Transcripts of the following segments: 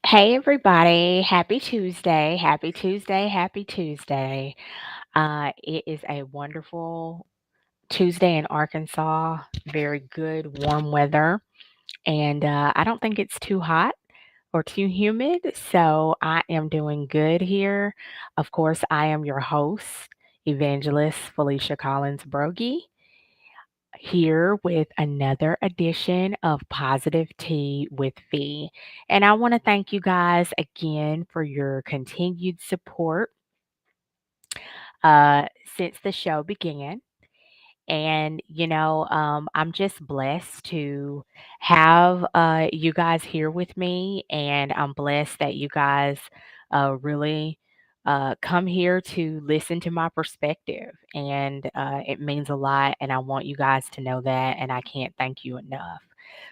Hey everybody, happy Tuesday, happy Tuesday, happy Tuesday. It is a wonderful Tuesday in Arkansas, very good warm weather, and I don't think it's too hot or too humid, so I am doing good here. Of course, I am your host, Evangelist Felicia Collins Brogy, here with another edition of Positive Tea with Fee. And I want to thank you guys again for your continued support uh, since the show began. And, I'm just blessed to have you guys here with me. And I'm blessed that you guys really come here to listen to my perspective. And it means a lot. And I want you guys to know that. And I can't thank you enough.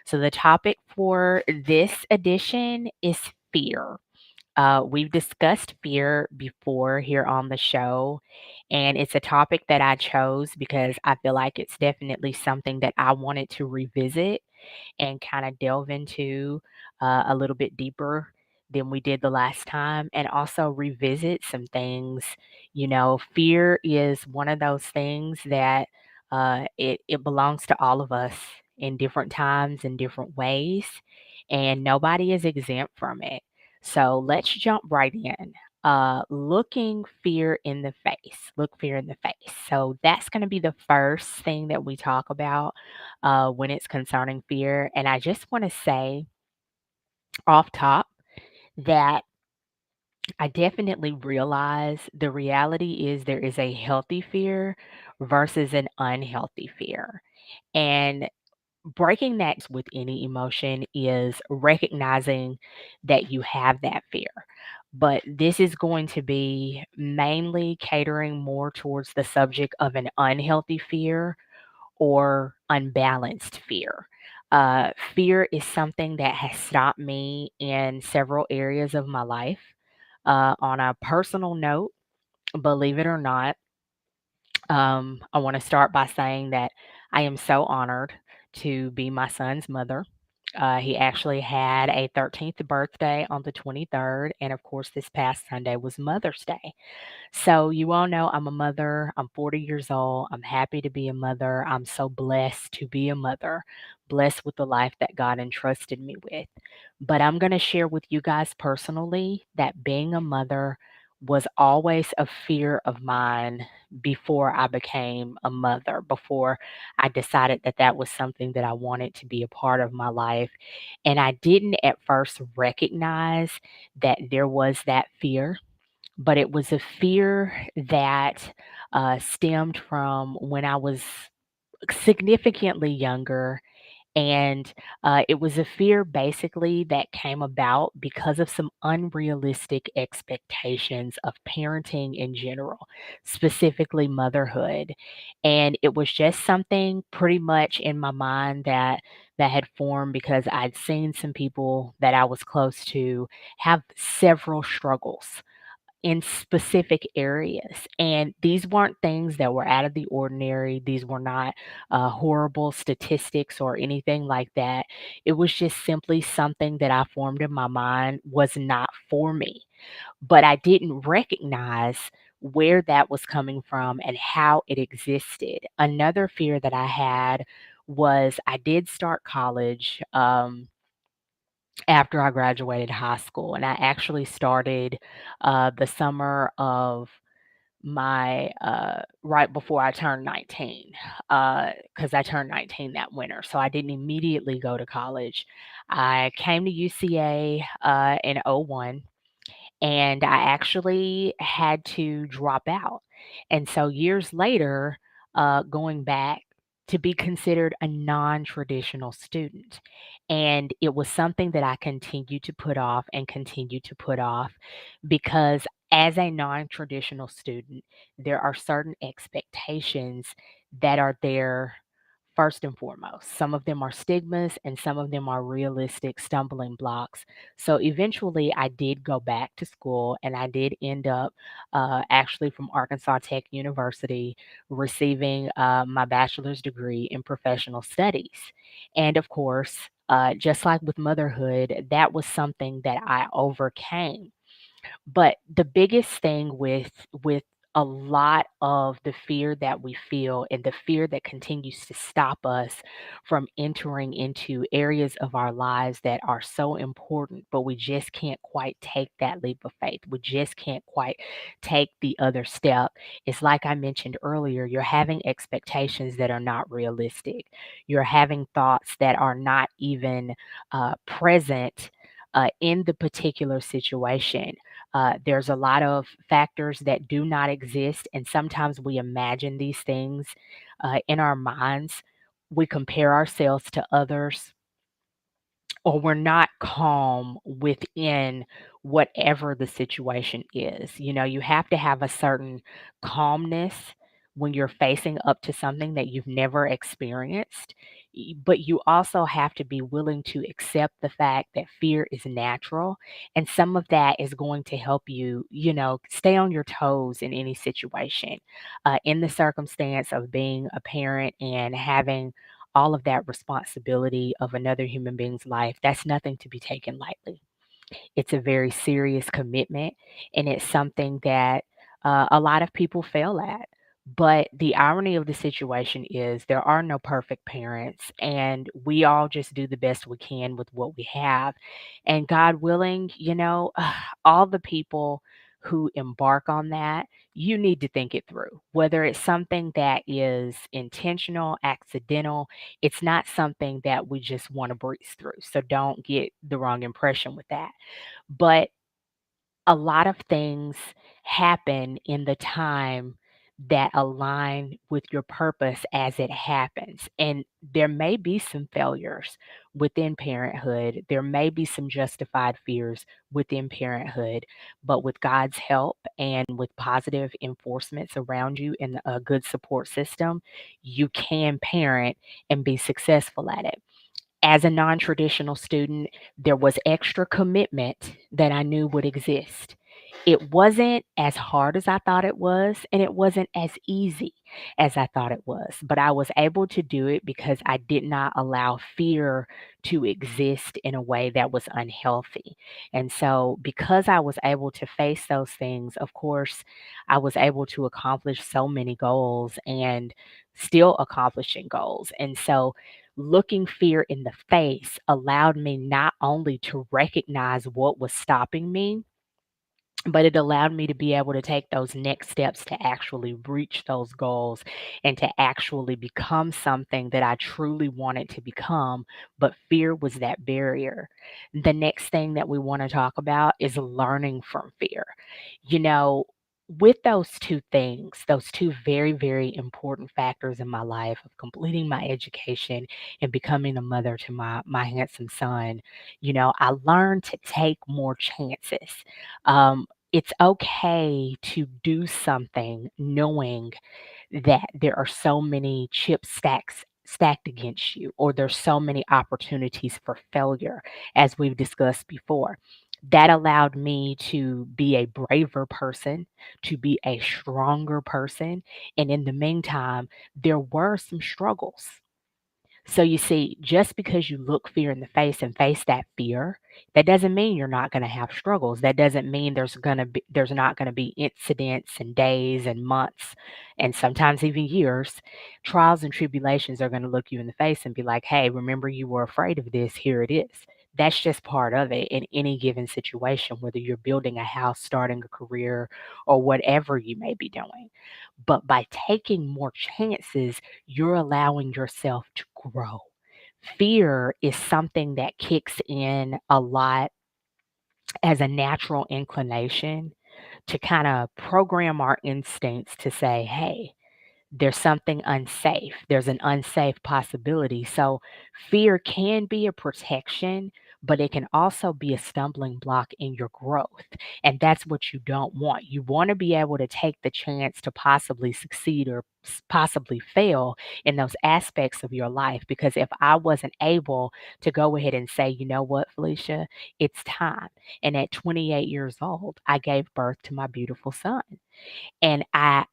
So, the topic for this edition is fear. We've discussed fear before here on the show, and it's a topic that I chose because I feel like it's definitely something that I wanted to revisit and kind of delve into a little bit deeper than we did the last time, and also revisit some things. Fear is one of those things that it belongs to all of us in different times in different ways, and nobody is exempt from it. So let's jump right in. Looking fear in the face. Look fear in the face. So that's going to be the first thing that we talk about when it's concerning fear. And I just want to say off top that I definitely realize the reality is there is a healthy fear versus an unhealthy fear. And breaking that with any emotion is recognizing that you have that fear. But this is going to be mainly catering more towards the subject of an unhealthy fear or unbalanced fear. Fear is something that has stopped me in several areas of my life. On a personal note, believe it or not, I want to start by saying that I am so honored to be my son's mother. He actually had a 13th birthday on the 23rd, and of course, this past Sunday was Mother's Day. So, you all know I'm a mother. I'm 40 years old. I'm happy to be a mother. I'm so blessed to be a mother, blessed with the life that God entrusted me with. But I'm going to share with you guys personally that being a mother was always a fear of mine before I became a mother, before I decided that that was something that I wanted to be a part of my life. And I didn't at first recognize that there was that fear, but it was a fear that stemmed from when I was significantly younger, and it was a fear basically that came about because of some unrealistic expectations of parenting in general, specifically motherhood. And it was just something pretty much in my mind that had formed because I'd seen some people that I was close to have several struggles in specific areas. And these weren't things that were out of the ordinary. These were not horrible statistics or anything like that. It was just simply something that I formed in my mind was not for me. But I didn't recognize where that was coming from and how it existed. Another fear that I had was I did start college. After I graduated high school, and I actually started the summer of my right before I turned 19, because I turned 19 that winter. So I didn't immediately go to college. I came to UCA in '01, and I actually had to drop out. And so years later, going back to be considered a non traditional student. And it was something that I continued to put off and continue to put off because as a non traditional student, there are certain expectations that are there first and foremost. Some of them are stigmas and some of them are realistic stumbling blocks. So eventually, I did go back to school and I did end up actually from Arkansas Tech University receiving my bachelor's degree in professional studies. And of course, Just like with motherhood, that was something that I overcame. But the biggest thing with a lot of the fear that we feel and the fear that continues to stop us from entering into areas of our lives that are so important, but we just can't quite take that leap of faith. We just can't quite take the other step. It's like I mentioned earlier, you're having expectations that are not realistic. You're having thoughts that are not even present in the particular situation. There's a lot of factors that do not exist, and sometimes we imagine these things in our minds. We compare ourselves to others, or we're not calm within whatever the situation is. You know, you have to have a certain calmness when you're facing up to something that you've never experienced. But you also have to be willing to accept the fact that fear is natural. And some of that is going to help you, you know, stay on your toes in any situation. In the circumstance of being a parent and having all of that responsibility of another human being's life, that's nothing to be taken lightly. It's a very serious commitment, and it's something that a lot of people fail at. But the irony of the situation is there are no perfect parents, and we all just do the best we can with what we have. And God willing, you know, all the people who embark on that, you need to think it through. Whether it's something that is intentional, accidental, it's not something that we just want to breeze through. So don't get the wrong impression with that. But a lot of things happen in the time that align with your purpose as it happens. And there may be some failures within parenthood. There may be some justified fears within parenthood, but with God's help and with positive enforcements around you and a good support system, you can parent and be successful at it. As a non-traditional student, there was extra commitment that I knew would exist. It wasn't as hard as I thought it was, and it wasn't as easy as I thought it was, but I was able to do it because I did not allow fear to exist in a way that was unhealthy. And so, because I was able to face those things, of course, I was able to accomplish so many goals and still accomplishing goals. And so, looking fear in the face allowed me not only to recognize what was stopping me, but it allowed me to be able to take those next steps to actually reach those goals and to actually become something that I truly wanted to become. But fear was that barrier. The next thing that we want to talk about is learning from fear. You know, with those two things, those two very, very important factors in my life of completing my education and becoming a mother to my handsome son, you know, I learned to take more chances. It's okay to do something knowing that there are so many chips stacked against you, or there's so many opportunities for failure, as we've discussed before. That allowed me to be a braver person, to be a stronger person. And in the meantime, there were some struggles. So you see, just because you look fear in the face and face that fear, that doesn't mean you're not going to have struggles. That doesn't mean there's not going to be incidents and days and months and sometimes even years. Trials and tribulations are going to look you in the face and be like, "Hey, remember you were afraid of this. Here it is." That's just part of it in any given situation, whether you're building a house, starting a career, or whatever you may be doing. But by taking more chances, you're allowing yourself to grow. Fear is something that kicks in a lot as a natural inclination to kind of program our instincts to say, hey, there's something unsafe. There's an unsafe possibility. So fear can be a protection, but it can also be a stumbling block in your growth. And that's what you don't want. You want to be able to take the chance to possibly succeed or possibly fail in those aspects of your life. Because if I wasn't able to go ahead and say, you know what, Felicia, it's time. And at 28 years old, I gave birth to my beautiful son, and I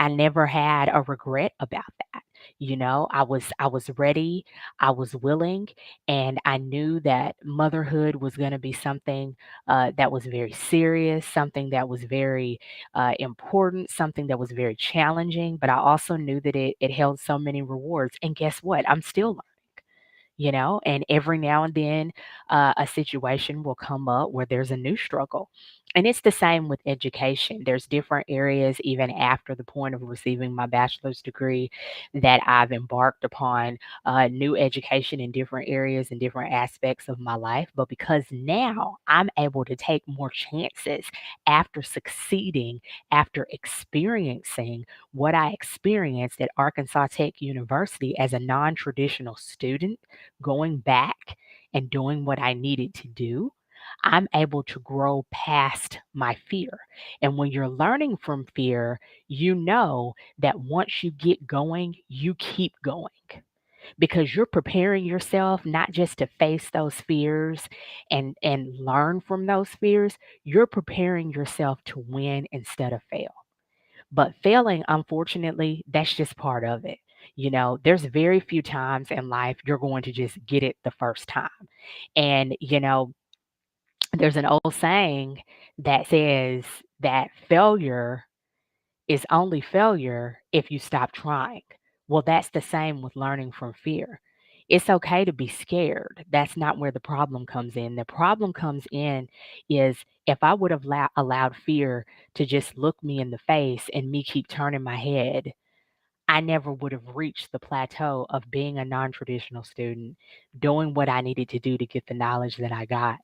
never had a regret about that. I was ready, I was willing, and I knew that motherhood was going to be something that was very serious, something that was very important, something that was very challenging. But I also knew that it held so many rewards. And guess what? I'm still learning. And every now and then a situation will come up where there's a new struggle. And it's the same with education. There's different areas, even after the point of receiving my bachelor's degree, that I've embarked upon new education in different areas and different aspects of my life. But because now I'm able to take more chances after succeeding, after experiencing what I experienced at Arkansas Tech University as a non traditional student, going back and doing what I needed to do, I'm able to grow past my fear. And when you're learning from fear, you know that once you get going, you keep going because you're preparing yourself not just to face those fears and learn from those fears, you're preparing yourself to win instead of fail. But failing, unfortunately, that's just part of it. There's very few times in life you're going to just get it the first time. And, there's an old saying that says that failure is only failure if you stop trying. Well, that's the same with learning from fear. It's okay to be scared. That's not where the problem comes in. The problem comes in is if I would have allowed fear to just look me in the face and me keep turning my head, I never would have reached the plateau of being a non traditional student, doing what I needed to do to get the knowledge that I got,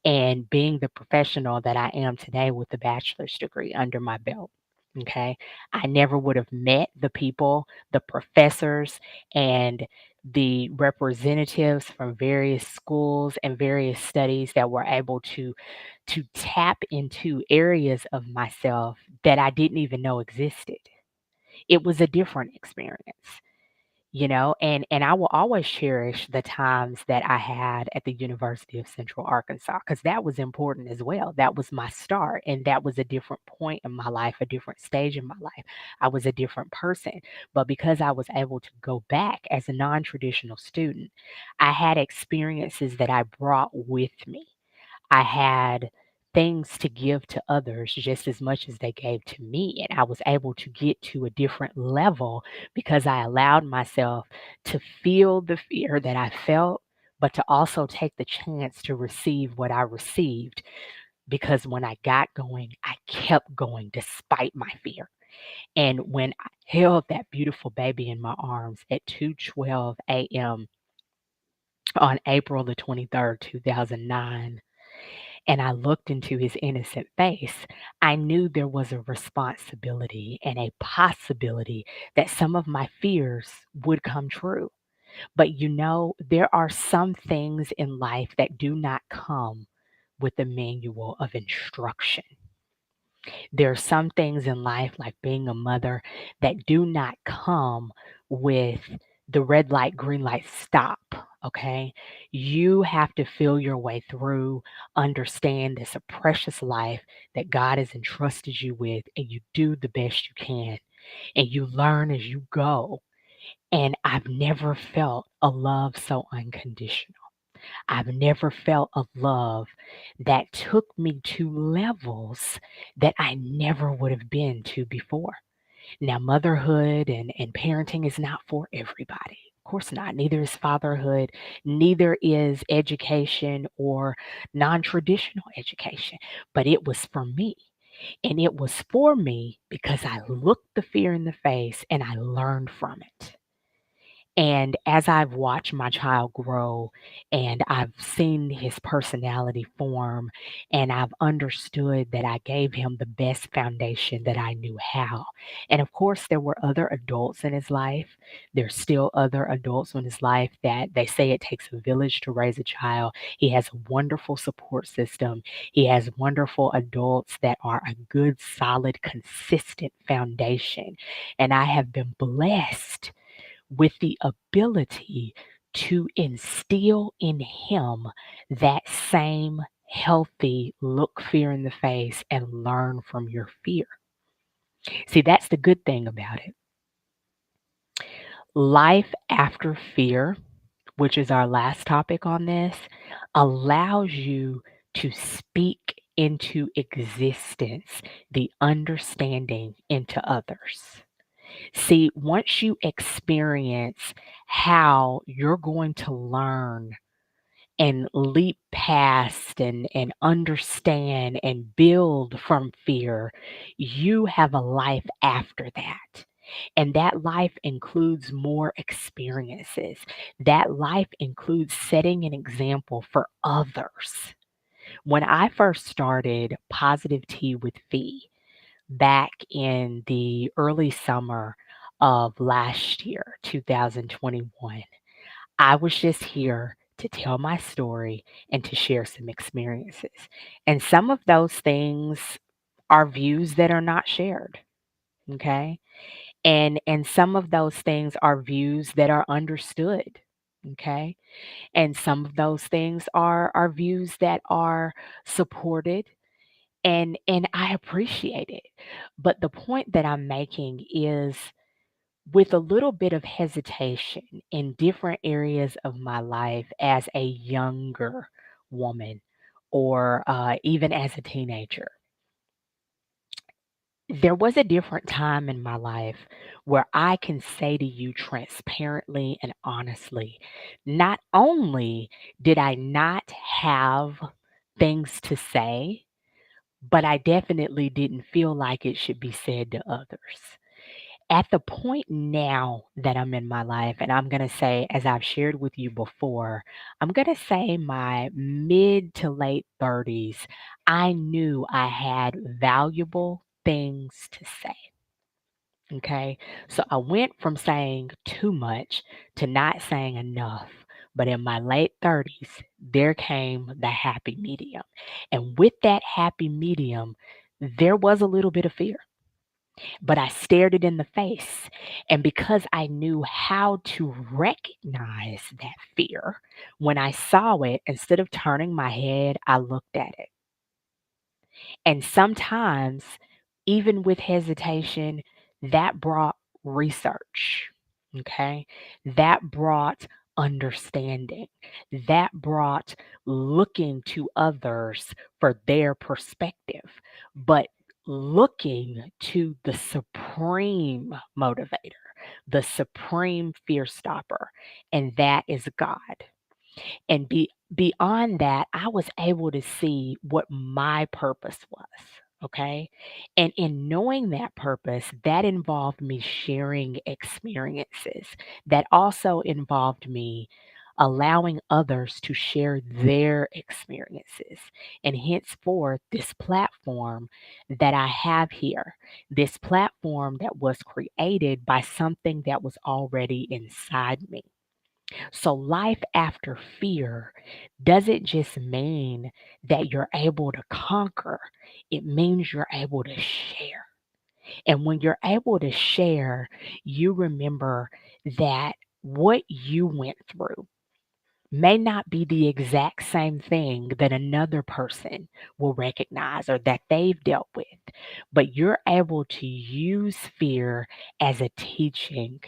and being the professional that I am today with the bachelor's degree under my belt. Okay. I never would have met the people, the professors, and the representatives from various schools and various studies that were able to tap into areas of myself that I didn't even know existed. It was a different experience, and I will always cherish the times that I had at the University of Central Arkansas because that was important as well. That was my start, and that was a different point in my life, a different stage in my life. I was a different person, but because I was able to go back as a non-traditional student, I had experiences that I brought with me. I had things to give to others just as much as they gave to me. And I was able to get to a different level because I allowed myself to feel the fear that I felt, but to also take the chance to receive what I received. Because when I got going, I kept going despite my fear. And when I held that beautiful baby in my arms at 2:12 a.m. on April the 23rd, 2009, and I looked into his innocent face, I knew there was a responsibility and a possibility that some of my fears would come true. But there are some things in life that do not come with a manual of instruction. There are some things in life, like being a mother, that do not come with the red light, green light, stop. Okay. You have to feel your way through, understand there's a precious life that God has entrusted you with, and you do the best you can, and you learn as you go. And I've never felt a love so unconditional. I've never felt a love that took me to levels that I never would have been to before. Now, motherhood and parenting is not for everybody. Of course not. Neither is fatherhood, neither is education or non traditional education. But it was for me. And it was for me because I looked the fear in the face and I learned from it. And as I've watched my child grow and I've seen his personality form and I've understood that I gave him the best foundation that I knew how. And of course, there were other adults in his life. There's still other adults in his life that they say it takes a village to raise a child. He has a wonderful support system. He has wonderful adults that are a good, solid, consistent foundation. And I have been blessed with the ability to instill in him that same healthy look fear in the face and learn from your fear. See, that's the good thing about it. Life after fear, which is our last topic on this, allows you to speak into existence the understanding into others. See, once you experience how you're going to learn and leap past and understand and build from fear, you have a life after that. And that life includes more experiences. That life includes setting an example for others. When I first started Positive Tea with Fee back in the early summer of last year, 2021, I was just here to tell my story and to share some experiences. And some of those things are views that are not shared, okay? And some of those things are views that are understood, okay? And some of those things are views that are supported and I appreciate it. But the point that I'm making is with a little bit of hesitation in different areas of my life as a younger woman or even as a teenager, there was a different time in my life where I can say to you transparently and honestly, not only did I not have things to say, but I definitely didn't feel like it should be said to others. At the point now that I'm in my life, and I'm going to say, as I've shared with you before, I'm going to say my mid to late 30s, I knew I had valuable things to say. Okay. So I went from saying too much to not saying enough. But in my late 30s, there came the happy medium. And with that happy medium, there was a little bit of fear, but I stared it in the face. And because I knew how to recognize that fear, when I saw it, instead of turning my head, I looked at it. And sometimes, even with hesitation, that brought research. Okay. That brought understanding. That brought looking to others for their perspective, but looking to the supreme motivator, the supreme fear stopper, and that is God. And beyond that, I was able to see what my purpose was. Okay. And in knowing that purpose, that involved me sharing experiences. That also involved me allowing others to share their experiences. And henceforth, this platform that I have here, this platform that was created by something that was already inside me. So, life after fear doesn't just mean that you're able to conquer, it means you're able to share. And when you're able to share, you remember that what you went through may not be the exact same thing that another person will recognize or that they've dealt with, but you're able to use fear as a teaching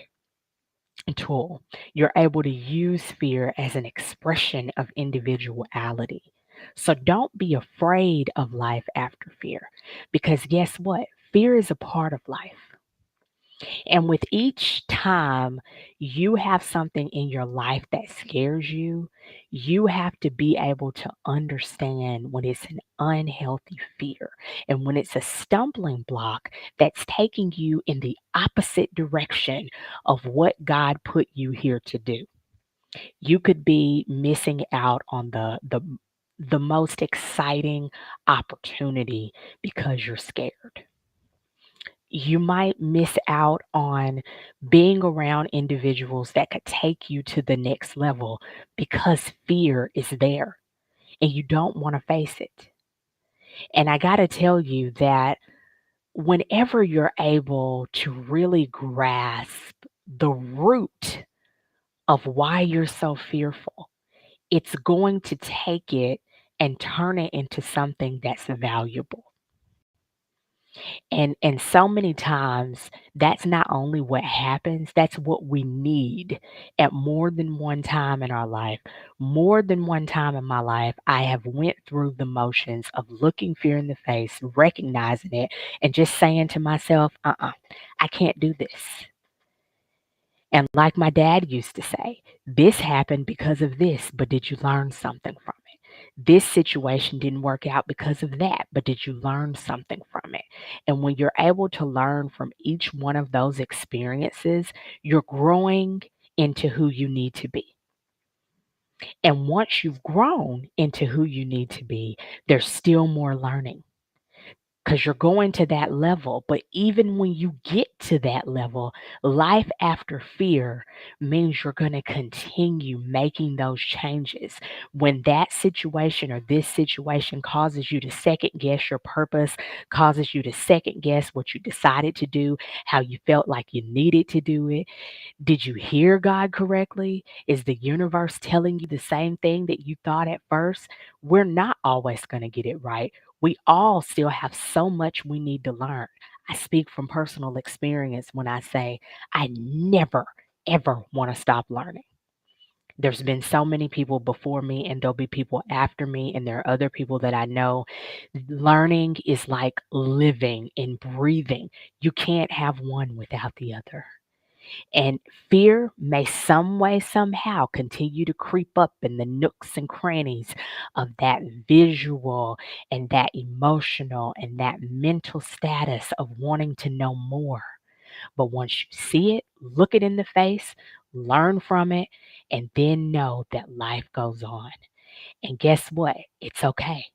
tool. You're able to use fear as an expression of individuality. So don't be afraid of life after fear because guess what? Fear is a part of life. And with each time you have something in your life that scares you, you have to be able to understand when it's an unhealthy fear and when it's a stumbling block that's taking you in the opposite direction of what God put you here to do. You could be missing out on the most exciting opportunity because you're scared. You might miss out on being around individuals that could take you to the next level because fear is there and you don't want to face it. And I got to tell you that whenever you're able to really grasp the root of why you're so fearful, it's going to take it and turn it into something that's valuable. And so many times, that's not only what happens, that's what we need at more than one time in our life. More than one time in my life, I have went through the motions of looking fear in the face, recognizing it, and just saying to myself, I can't do this. And like my dad used to say, this happened because of this, but did you learn something from it? This situation didn't work out because of that, but did you learn something from it? And when you're able to learn from each one of those experiences, you're growing into who you need to be. And once you've grown into who you need to be, there's still more learning because you're going to that level. But even when you get to that level, life after fear means you're going to continue making those changes. When that situation or this situation causes you to second guess your purpose, causes you to second guess what you decided to do, how you felt like you needed to do it, did you hear God correctly? Is the universe telling you the same thing that you thought at first? We're not always going to get it right. We all still have so much we need to learn. I speak from personal experience when I say I never, ever want to stop learning. There's been so many people before me, and there'll be people after me, and there are other people that I know. Learning is like living and breathing. You can't have one without the other. And fear may some way, somehow continue to creep up in the nooks and crannies of that visual and that emotional and that mental status of wanting to know more. But once you see it, look it in the face, learn from it, and then know that life goes on. And guess what? It's okay.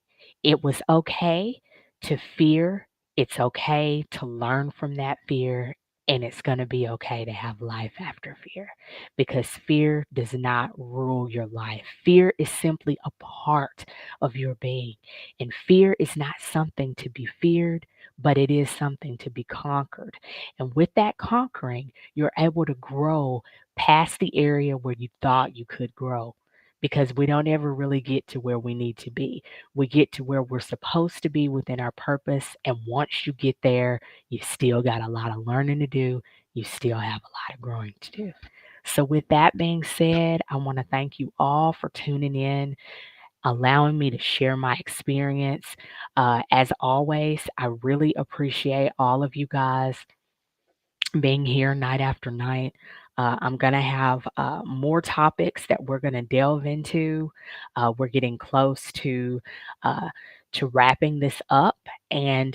It was okay to fear. It's okay to learn from that fear. And it's going to be okay to have life after fear because fear does not rule your life. Fear is simply a part of your being. And fear is not something to be feared, but it is something to be conquered. And with that conquering, you're able to grow past the area where you thought you could grow because we don't ever really get to where we need to be. We get to where we're supposed to be within our purpose. And once you get there, you still got a lot of learning to do. You still have a lot of growing to do. So, with that being said, I want to thank you all for tuning in, allowing me to share my experience. As always, I really appreciate all of you guys being here night after night. I'm going to have more topics that we're going to delve into. We're getting close uh, to wrapping this up and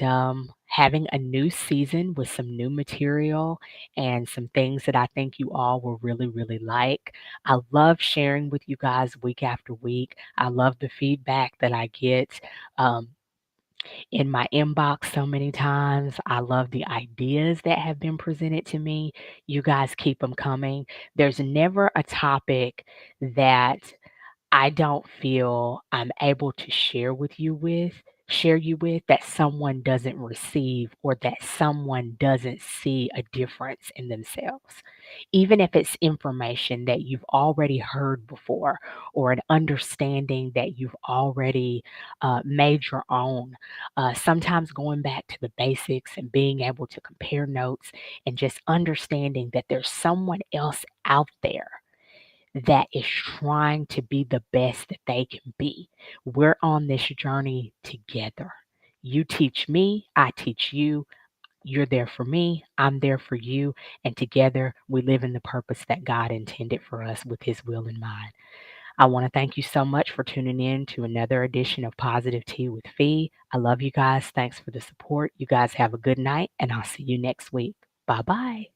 having a new season with some new material and some things that I think you all will really, really like. I love sharing with you guys week after week. I love the feedback that I get. Um, in my inbox so many times. I love the ideas that have been presented to me. You guys keep them coming. There's never a topic that I don't feel I'm able to share you with that someone doesn't receive or that someone doesn't see a difference in themselves. Even if it's information that you've already heard before or an understanding that you've already made your own. Sometimes going back to the basics and being able to compare notes and just understanding that there's someone else out there that is trying to be the best that they can be. We're on this journey together. You teach me, I teach you. You're there for me, I'm there for you, and together we live in the purpose that God intended for us with His will in mind. I want to thank you so much for tuning in to another edition of Positive Tea with Fee. I love you guys. Thanks for the support. You guys have a good night, and I'll see you next week. Bye bye.